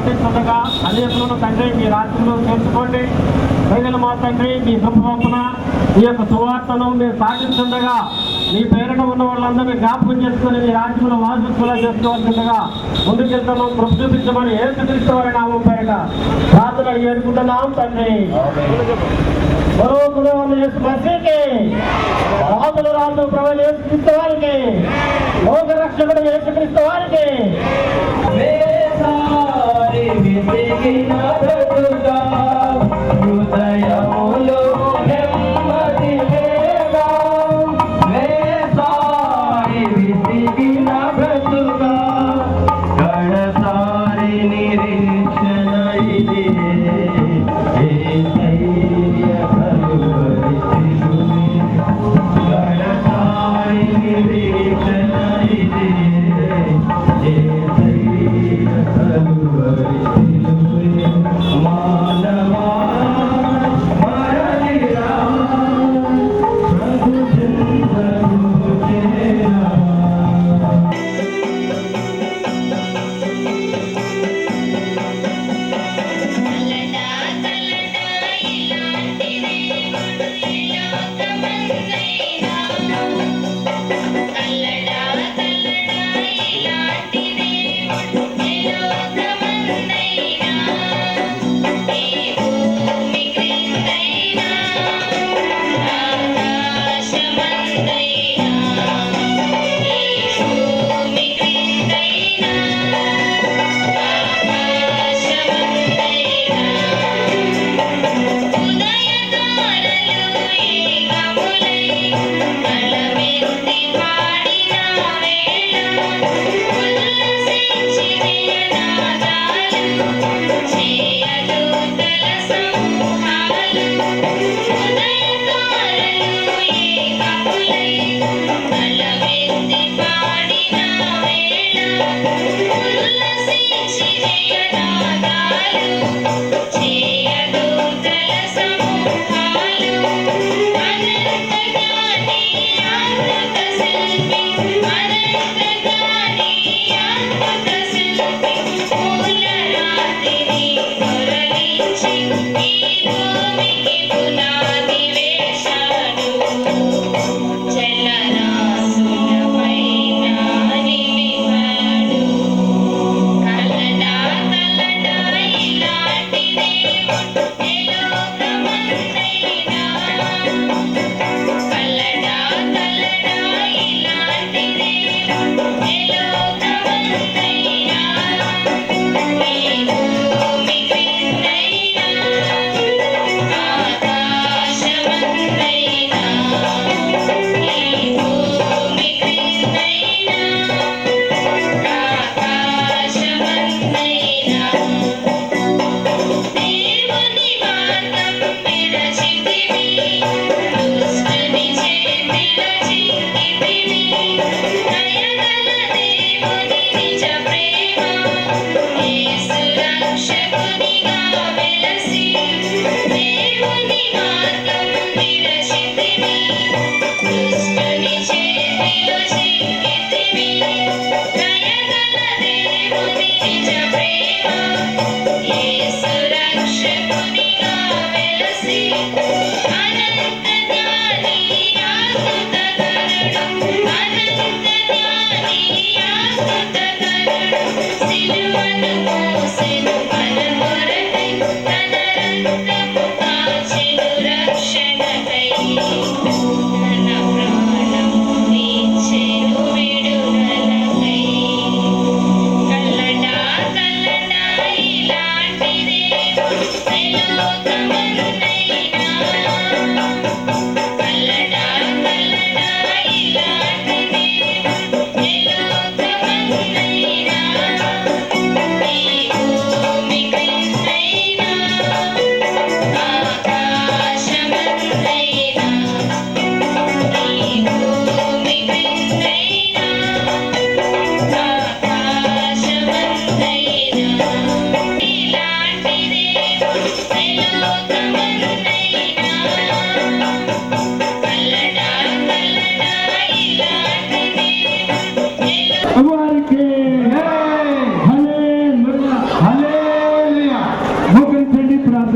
ప్రకటిస్తుండగా అనేకులను తండ్రి మీ రాజ్యంలో చేర్చుకోండి. ప్రజలు మా తండ్రి మీ సంపూర్ణ ఈ యొక్క సువార్తను మీరు సాధిస్తుండగా మీ పేరున ఉన్న వాళ్ళందరినీ జ్ఞాపకం చేసుకుని మీ రాజ్యంలో వారసత్వంగా చేసుకోవాల్సిండగా ముందుకెళ్తాను. కృప చూపించమని యేసుక్రీస్తు వారి నామం పేరిట ప్రార్థన చేసుకుంటున్నాం తండ్రి. రాజుల రాజు ప్రభు యేసుక్రీస్తు వారికి, లోక రక్షకుడు యేసుక్రీస్తు వారికి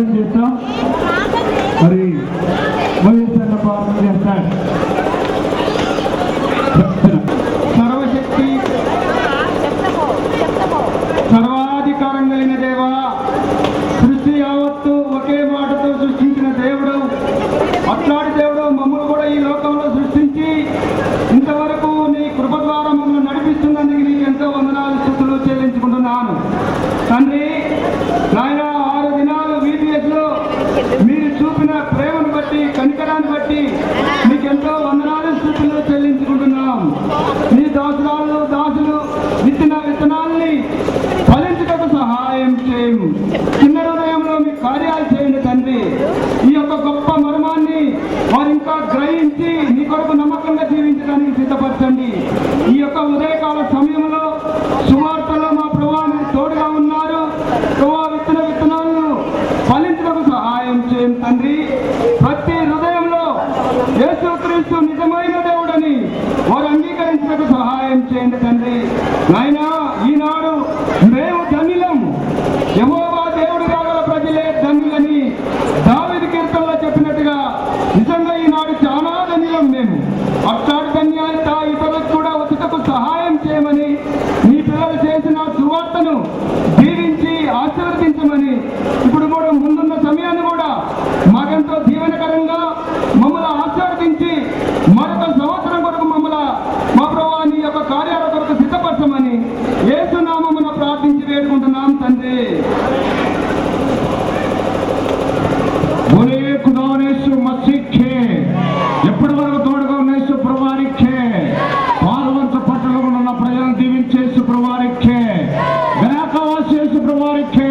ప్రార్థన చేస్తాం. మరి వైఎస్ఆర్ ప్రార్థన చేస్తాడు. సర్వశక్తి సర్వాధికారం కలిగిన దేవా, సృష్టి యావత్తు ఒకే మాటతో సృష్టించిన దేవుడు, అట్లాంటి దేవుడు మమ్మల్ని కూడా ఈ లోకంలో సృష్టించి ఇంతవరకు నీ కృప ద్వారా మమ్మల్ని నడిపిస్తున్నందుకు నీకు ఎంతో వందనాలు స్తుతులు చెల్లించుకుంటున్నాను తండ్రి. నాయన 6 దినాలు VBS లో మీరు చూపిన ప్రేమను బట్టి, కనికరాన్ని బట్టి మీకు ఎంతో వందనాలు స్తుతులు చెల్లించుకుంటున్నాం. నీ దాసులు విత్తిన విత్తనాల్ని ఫలించుటకు సహాయం చేయము. చిన్న హృదయంలో మీ కార్యాలు చేయండి తండ్రి. ఈ యొక్క గొప్ప మర్మాన్ని వారు ఇంకా గ్రహించి నీ కొరకు నమ్మకంగా జీవించడానికి సిద్ధపరచండి. ఈ యొక్క ఉదయకాల సమయంలో సువార్తలో మా ప్రభువా మీరు తోడుగా ఉన్నారు. ప్రభువా విత్తనాలను ఫలించుటకు సహాయం చేయండి తండ్రి. ప్రతి హృదయంలో యేసుక్రీస్తు నిజమైన దేవుడని వారు అంగీకరించడానికి సహాయం చేయండి తండ్రి. నాయనా, ఈనాడు మేము ధన్యులం, యెహోవా దేవుడు కాగల ప్రజలే ధన్యులని దావీదు కీర్తనలో చెప్పినట్టుగా నిజంగా ఈనాడు చాలా ధన్యులం మేము. అట్లాంటి ధన్యాలత ఇతరులకు కూడా వచ్చుటకు సహాయం చేయమని, నీ పిల్లలు చేసిన సువార్తను దీవించి ఆశీర్వదించమని, ఇప్పుడు కూడా ముందున్న సమయాన్ని కూడా మాకెంతో దీవెనకరంగా మమ్మల్ని ఆశీర్వదించి మరొక సంవత్సరం కొరకు మమ్మల్ని మా ప్రభువా నీ యొక్క కార్యాల కొరకు సిద్ధపరచమని యేసు నామమున ప్రార్థించి వేడుకుంటున్నాం తండ్రి. ఎప్పటి వరకు తోడుగా ఉన్న యేసు ప్రభువానికే, పాల్వంచ పట్టణంలో ఉన్న ప్రజలను దీవించే యేసు ప్రభువానికే, గణాకవాసి యేసు ప్రభువానికే,